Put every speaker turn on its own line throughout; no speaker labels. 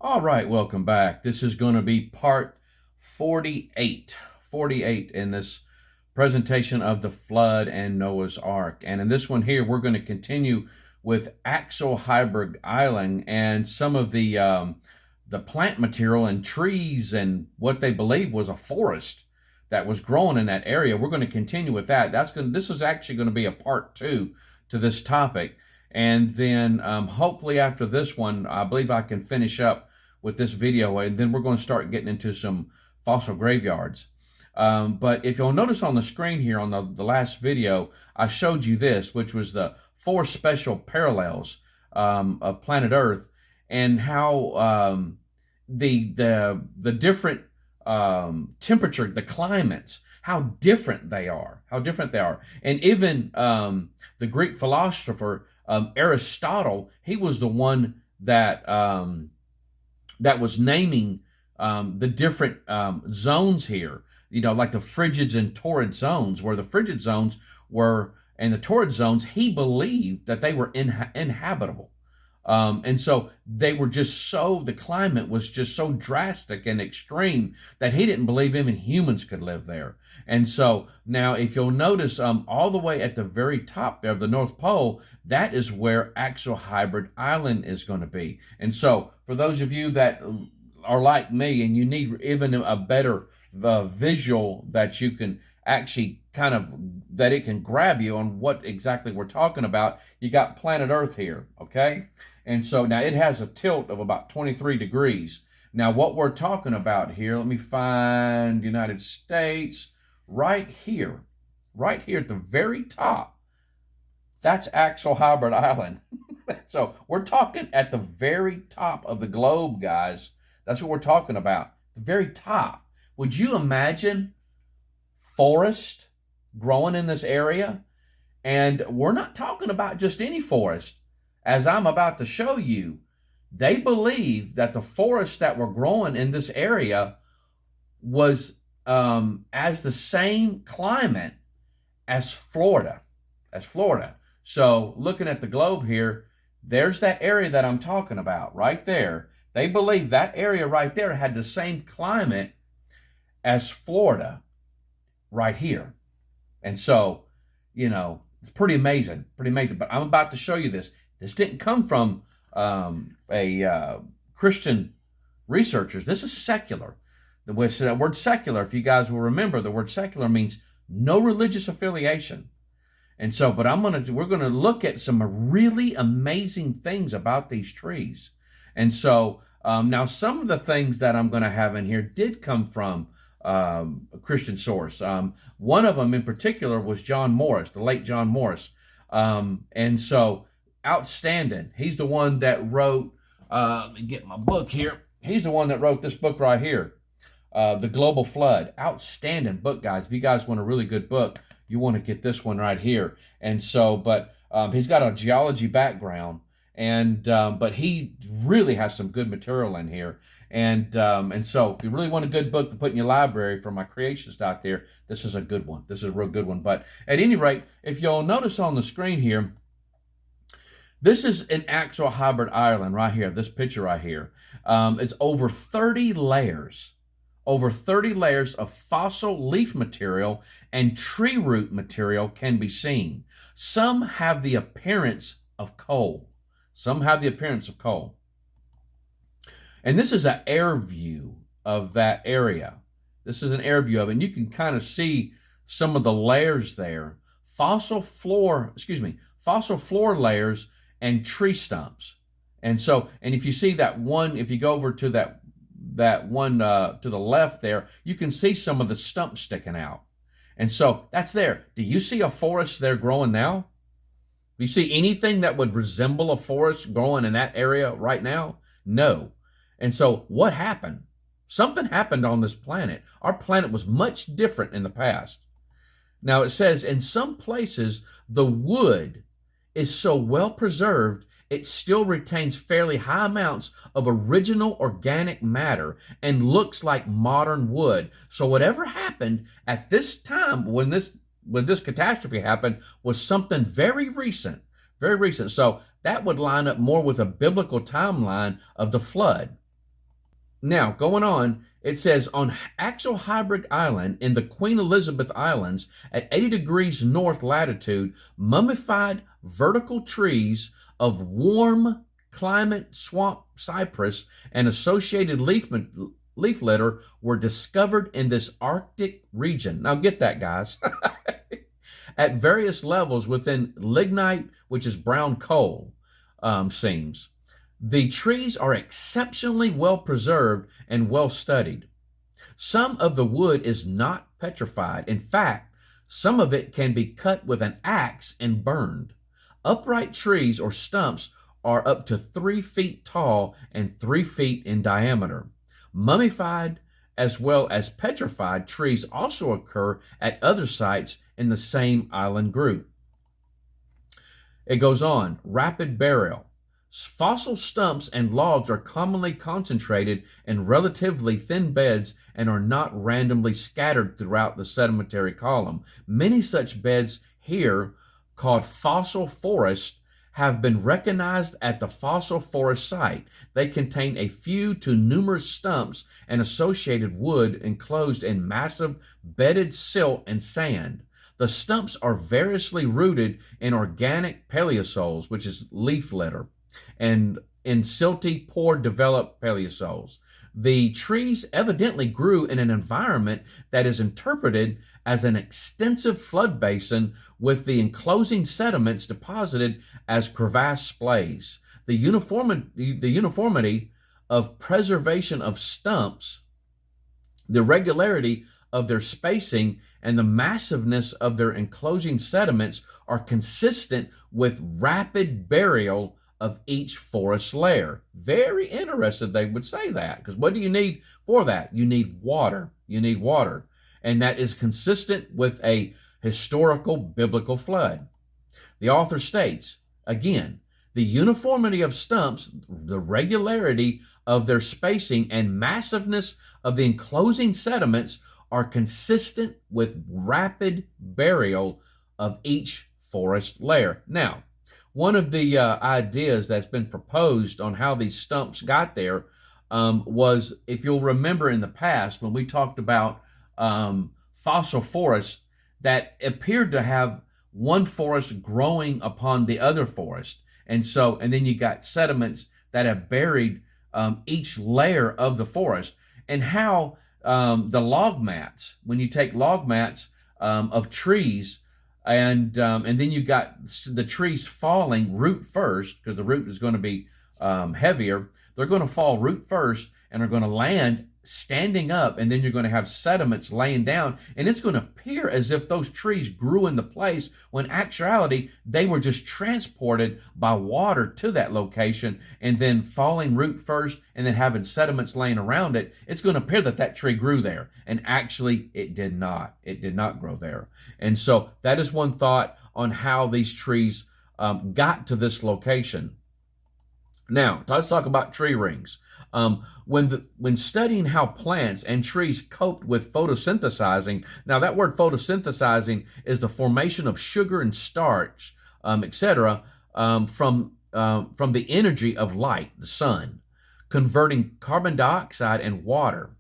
All right, welcome back. This is going to be part 48, 48 in this presentation of the flood and Noah's Ark. And in this one here, we're going to continue with Axel Heiberg Island and some of the plant material and trees and what they believe was a forest that was growing in that area. We're going to continue with that. This is actually going to be a part two to this topic. And then hopefully after this one, I believe I can finish up with this video, and then we're going to start getting into some fossil graveyards. But if you'll notice on the screen here on the last video, I showed you this, which was the four special parallels of planet Earth, and how the different temperature, the climates, how different they are, and even the Greek philosopher Aristotle, he was the one that was naming the different zones here, like the frigids and torrid zones, where the frigid zones were, and the torrid zones, he believed that they were inhabitable. And so they were the climate was just so drastic and extreme that he didn't believe even humans could live there. And so now, if you'll notice, all the way at the very top there of the North Pole, that is where Axel Heiberg Island is going to be. And so for those of you that are like me and you need even a better visual that you can actually that it can grab you on what exactly we're talking about, you got planet Earth here, okay? And so now it has a tilt of about 23 degrees. Now what we're talking about here, let me find United States, right here at the very top. That's Axel Heiberg Island. So we're talking at the very top of the globe, guys. That's what we're talking about, the very top. Would you imagine forest growing in this area? And we're not talking about just any forest. As I'm about to show you, they believe that the forests that were growing in this area was as the same climate as Florida. So looking at the globe here, there's that area that I'm talking about right there. They believe that area right there had the same climate as Florida right here. And so, it's pretty amazing. But I'm about to show you this. This didn't come from Christian researchers. This is secular. The word secular, if you guys will remember, the word secular means no religious affiliation. And so, but we're going to look at some really amazing things about these trees. And so now some of the things that I'm going to have in here did come from a Christian source. One of them in particular was John Morris, the late John Morris. And so outstanding. He's the one that wrote, let me get my book here. He's the one that wrote this book right here, The Global Flood. Outstanding book, guys. If you guys want a really good book, you want to get this one right here. And so, but he's got a geology background, and but he really has some good material in here. And so if you really want a good book to put in your library for my creationists out there, this is a good one. This is a real good one. But at any rate, if you'll notice on the screen here, this is an Axel Heiberg Island right here, this picture right here. It's over 30 layers. Over 30 layers of fossil leaf material and tree root material can be seen. Some have the appearance of coal. And this is an air view of that area. This is an air view of it, and you can kind of see some of the layers there. Fossil floor layers and tree stumps. And so, and if you see that one, if you go over to that one to the left there, you can see some of the stumps sticking out. And so that's there. Do you see a forest there growing now? Do you see anything that would resemble a forest growing in that area right now? No. And so what happened? Something happened on this planet. Our planet was much different in the past. Now it says in some places the wood is so well preserved it still retains fairly high amounts of original organic matter and looks like modern wood. So whatever happened at this time when this catastrophe happened was something very recent. So that would line up more with a biblical timeline of the flood. Now, going on, it says on Axel Heiberg Island in the Queen Elizabeth Islands at 80 degrees north latitude, mummified vertical trees of warm climate swamp cypress and associated leaf litter were discovered in this Arctic region. Now, get that, guys. At various levels within lignite, which is brown coal seams. The trees are exceptionally well preserved and well studied. Some of the wood is not petrified. In fact, some of it can be cut with an axe and burned. Upright trees or stumps are up to 3 feet tall and 3 feet in diameter. Mummified as well as petrified trees also occur at other sites in the same island group. It goes on, rapid burial. Fossil stumps and logs are commonly concentrated in relatively thin beds and are not randomly scattered throughout the sedimentary column. Many such beds here, called fossil forests, have been recognized at the fossil forest site. They contain a few to numerous stumps and associated wood enclosed in massive bedded silt and sand. The stumps are variously rooted in organic paleosols, which is leaf litter, and in silty, poor developed paleosols. The trees evidently grew in an environment that is interpreted as an extensive flood basin with the enclosing sediments deposited as crevasse splays. The uniformity of preservation of stumps, the regularity of their spacing, and the massiveness of their enclosing sediments are consistent with rapid burial of each forest layer. Very interested they would say that, because what do you need for that? You need water. You need water. And that is consistent with a historical biblical flood. The author states, again, the uniformity of stumps, the regularity of their spacing, and massiveness of the enclosing sediments are consistent with rapid burial of each forest layer. Now, one of the ideas that's been proposed on how these stumps got there was, if you'll remember in the past, when we talked about fossil forests that appeared to have one forest growing upon the other forest. And then you got sediments that have buried each layer of the forest, and how the log mats, when you take log mats of trees, and then you got the trees falling root first, because the root is going to be heavier. They're going to fall root first and are going to land standing up, and then you're going to have sediments laying down, and it's going to appear as if those trees grew into place, when actuality they were just transported by water to that location, and then falling root first and then having sediments laying around it. It's going to appear that that tree grew there, and actually it did not. It did not grow there. And so that is one thought on how these trees got to this location. Now, let's talk about tree rings. When studying how plants and trees coped with photosynthesizing, now that word photosynthesizing is the formation of sugar and starch, etc., from the energy of light, the sun, converting carbon dioxide and water.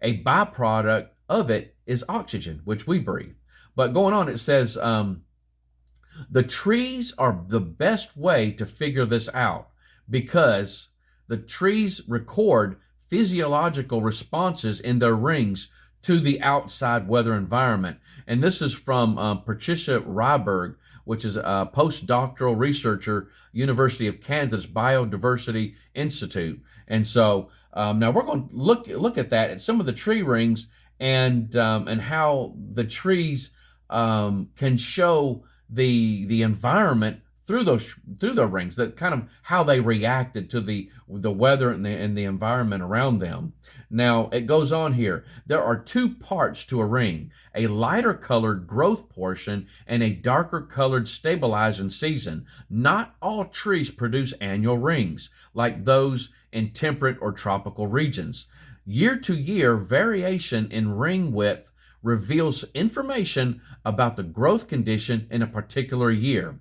A byproduct of it is oxygen, which we breathe. But going on, it says the trees are the best way to figure this out, because the trees record physiological responses in their rings to the outside weather environment. And this is from Patricia Ryberg, which is a postdoctoral researcher, University of Kansas Biodiversity Institute. And so now we're going to look at that, at some of the tree rings, and how the trees can show the environment through the rings, that kind of how they reacted to the weather and the environment around them. Now it goes on here. There are two parts to a ring: a lighter colored growth portion and a darker colored stabilizing season. Not all trees produce annual rings like those in temperate or tropical regions. Year to year variation in ring width reveals information about the growth condition in a particular year.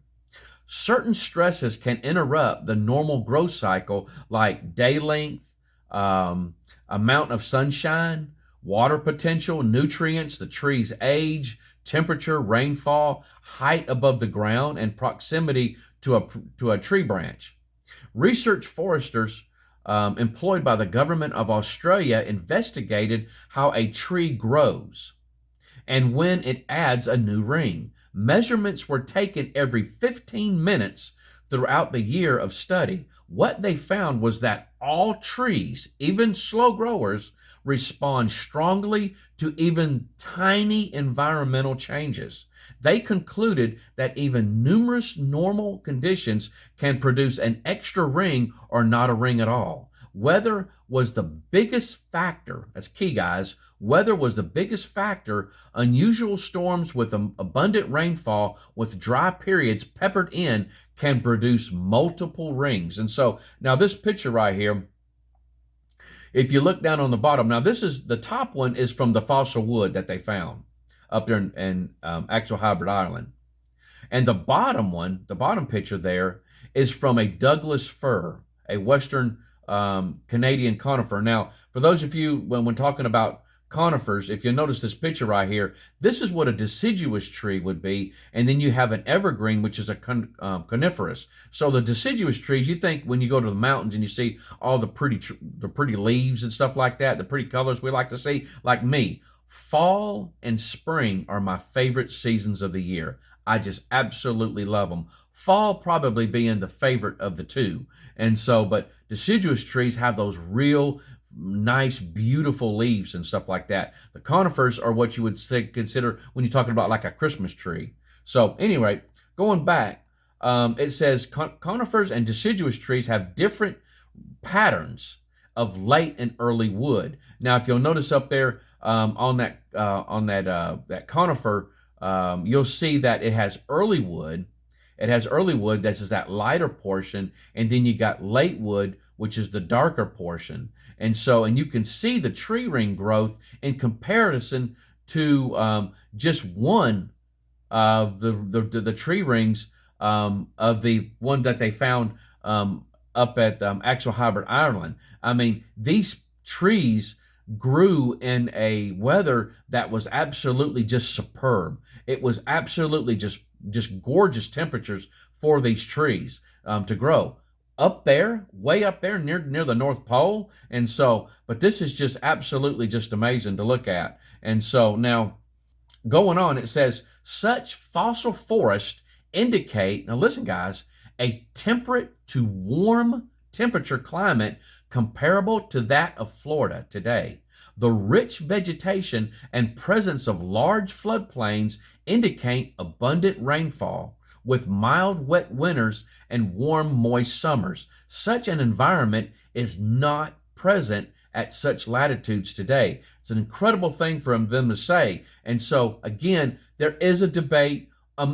Certain stresses can interrupt the normal growth cycle, like day length, amount of sunshine, water potential, nutrients, the tree's age, temperature, rainfall, height above the ground, and proximity to a tree branch. Research foresters employed by the government of Australia investigated how a tree grows and when it adds a new ring. Measurements were taken every 15 minutes throughout the year of study. What they found was that all trees, even slow growers, respond strongly to even tiny environmental changes. They concluded that even numerous normal conditions can produce an extra ring or not a ring at all. Weather was the biggest factor. That's key, guys. Weather was the biggest factor. Unusual storms with abundant rainfall with dry periods peppered in can produce multiple rings. And so now this picture right here, if you look down on the bottom, now this is the top one is from the fossil wood that they found up there in Axel Heiberg Island. And the bottom one, the bottom picture there, is from a Douglas fir, a Western Canadian conifer. Now, for those of you, when talking about conifers, if you notice this picture right here, this is what a deciduous tree would be, and then you have an evergreen, which is a coniferous. So the deciduous trees, you think when you go to the mountains and you see all the pretty leaves and stuff like that, the pretty colors we like to see, like me, fall and spring are my favorite seasons of the year. I just absolutely love them. Fall probably being the favorite of the two. And so, but deciduous trees have those real nice, beautiful leaves and stuff like that. The conifers are what you would consider when you're talking about like a Christmas tree. So anyway, going back, it says conifers and deciduous trees have different patterns of late and early wood. Now, if you'll notice up there on that conifer, you'll see that it has early wood. It has early wood, that's that lighter portion, and then you got late wood, which is the darker portion. And so, and you can see the tree ring growth in comparison to just one of the tree rings of the one that they found up at Axel Heiberg Island. I mean, these trees grew in a weather that was absolutely just superb. It was absolutely just gorgeous temperatures for these trees to grow up there, way up there near the North Pole. And so, but this is just absolutely just amazing to look at. And so now going on, it says such fossil forests indicate, now listen guys, a temperate to warm temperature climate comparable to that of Florida today. The rich vegetation and presence of large floodplains indicate abundant rainfall, with mild, wet winters and warm, moist summers. Such an environment is not present at such latitudes today. It's an incredible thing for them to say. And so, again, there is a debate,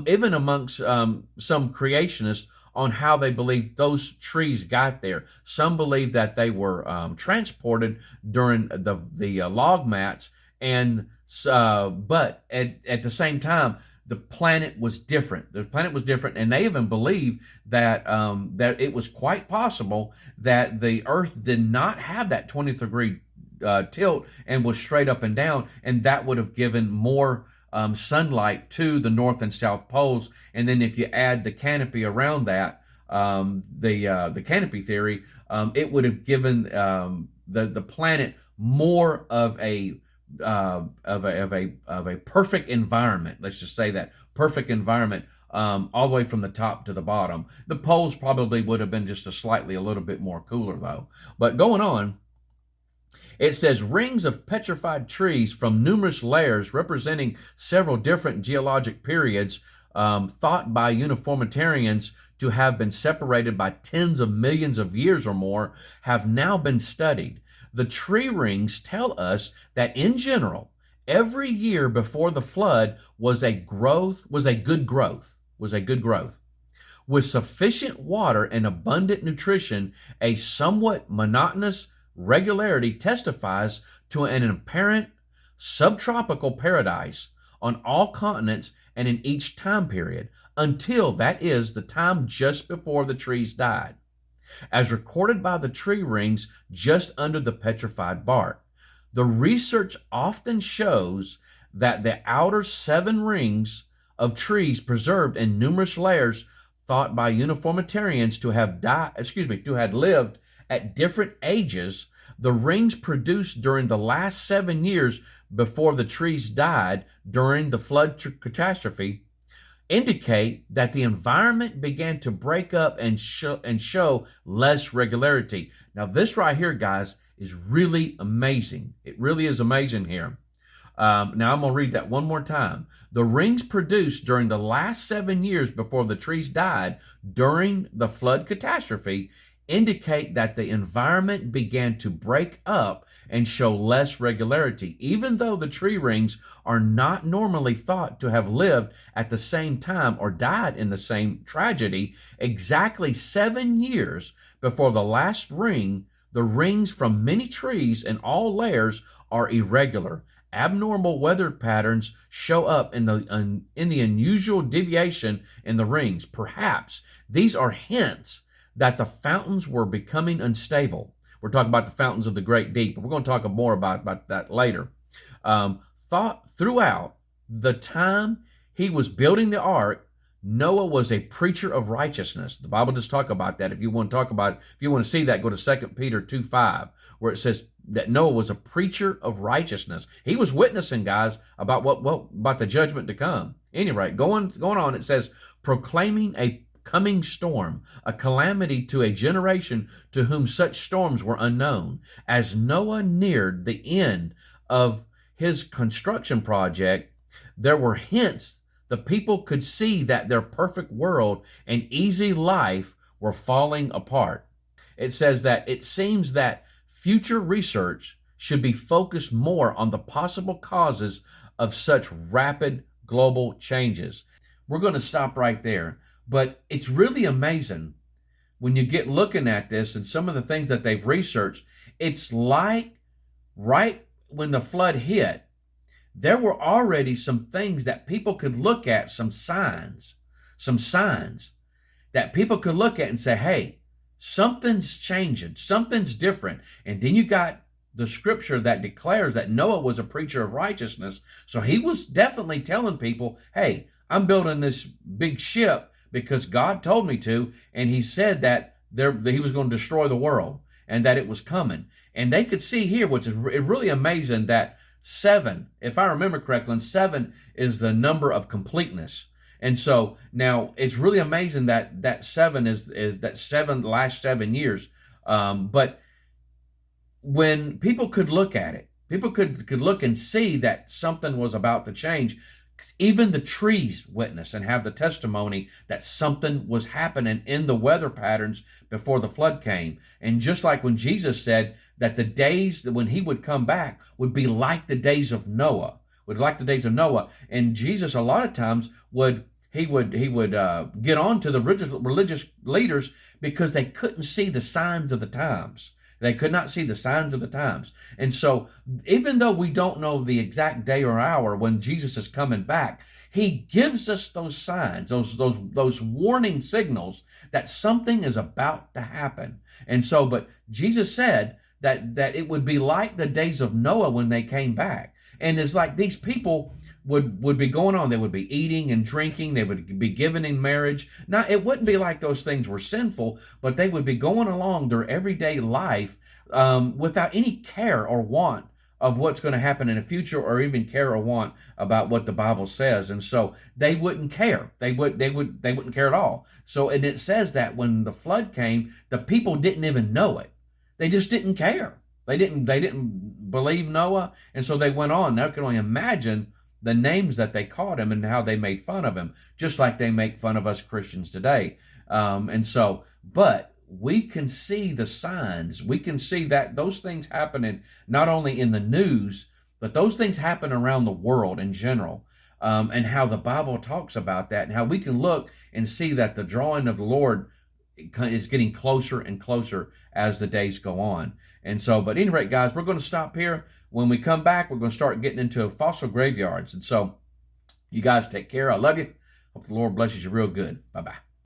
even amongst some creationists, on how they believe those trees got there. Some believe that they were transported during the log mats, and but at the same time, the planet was different. The planet was different, and they even believe that that it was quite possible that the Earth did not have that 20th degree tilt and was straight up and down, and that would have given more sunlight to the north and south poles. And then if you add the canopy around that, the canopy theory, it would have given the planet more of a perfect environment. Let's just say that perfect environment, all the way from the top to the bottom. The poles probably would have been just a little bit more cooler though. But going on, it says rings of petrified trees from numerous layers representing several different geologic periods, thought by uniformitarians to have been separated by tens of millions of years or more, have now been studied. The tree rings tell us that in general, every year before the flood was a good growth. With sufficient water and abundant nutrition, a somewhat monotonous regularity testifies to an apparent subtropical paradise on all continents and in each time period, until that is the time just before the trees died. as recorded by the tree rings just under the petrified bark. The research often shows that the outer 7 rings of trees preserved in numerous layers, thought by uniformitarians to have lived at different ages. The rings produced during the last 7 years before the trees died during the flood catastrophe indicate that the environment began to break up and show less regularity. Now, this right here, guys, is really amazing. It really is amazing here. Now, I'm going to read that one more time. The rings produced during the last 7 years before the trees died during the flood catastrophe indicate that the environment began to break up and show less regularity. Even though the tree rings are not normally thought to have lived at the same time or died in the same tragedy, exactly 7 years before the last ring, the rings from many trees in all layers are irregular. Abnormal weather patterns show up in the unusual deviation in the rings. Perhaps these are hints that the fountains were becoming unstable. We're talking about the fountains of the great deep, but we're going to talk more about that later. Thought throughout the time he was building the ark, Noah was a preacher of righteousness. The Bible does talk about that. If you want to see that, go to 2 Peter 2:5, where it says that Noah was a preacher of righteousness. He was witnessing, guys, about about the judgment to come. Anyway, going on, it says, proclaiming a coming storm, a calamity to a generation to whom such storms were unknown. As Noah neared the end of his construction project, there were hints the people could see that their perfect world and easy life were falling apart. It says that it seems that future research should be focused more on the possible causes of such rapid global changes. We're going to stop right there. But it's really amazing when you get looking at this and some of the things that they've researched. It's like right when the flood hit, there were already some things that people could look at, some signs that people could look at and say, hey, something's changing, something's different. And then you got the scripture that declares that Noah was a preacher of righteousness. So he was definitely telling people, hey, I'm building this big ship because God told me to, and he said that he was going to destroy the world and that it was coming. And they could see here, which is really amazing, that 7, if I remember correctly, 7 is the number of completeness. And so now it's really amazing that 7 is that last 7 years. But when people could look at it, people could look and see that something was about to change. Even the trees witness and have the testimony that something was happening in the weather patterns before the flood came. And just like when Jesus said that the days when he would come back would be like the days of Noah, And Jesus a lot of times would get on to the religious leaders because they couldn't see the signs of the times. They could not see the signs of the times. And so even though we don't know the exact day or hour when Jesus is coming back, he gives us those signs, those warning signals that something is about to happen. And so, but Jesus said that it would be like the days of Noah when they came back. And it's like these people would be going on. They would be eating and drinking. They would be given in marriage. Now, it wouldn't be like those things were sinful, but they would be going along their everyday life without any care or want of what's going to happen in the future, or even care or want about what the Bible says. And so they wouldn't care. They wouldn't care at all. So, and it says that when the flood came, the people didn't even know it. They just didn't care. They didn't believe Noah, and so they went on. Now, I can only imagine the names that they called him and how they made fun of him, just like they make fun of us Christians today. And so, but we can see the signs. We can see that those things happening not only in the news, but those things happen around the world in general. And how the Bible talks about that, and how we can look and see that the drawing of the Lord is getting closer and closer as the days go on. And so, but at any rate, guys, we're going to stop here. When we come back, we're going to start getting into fossil graveyards. And so you guys take care. I love you. Hope the Lord blesses you real good. Bye-bye.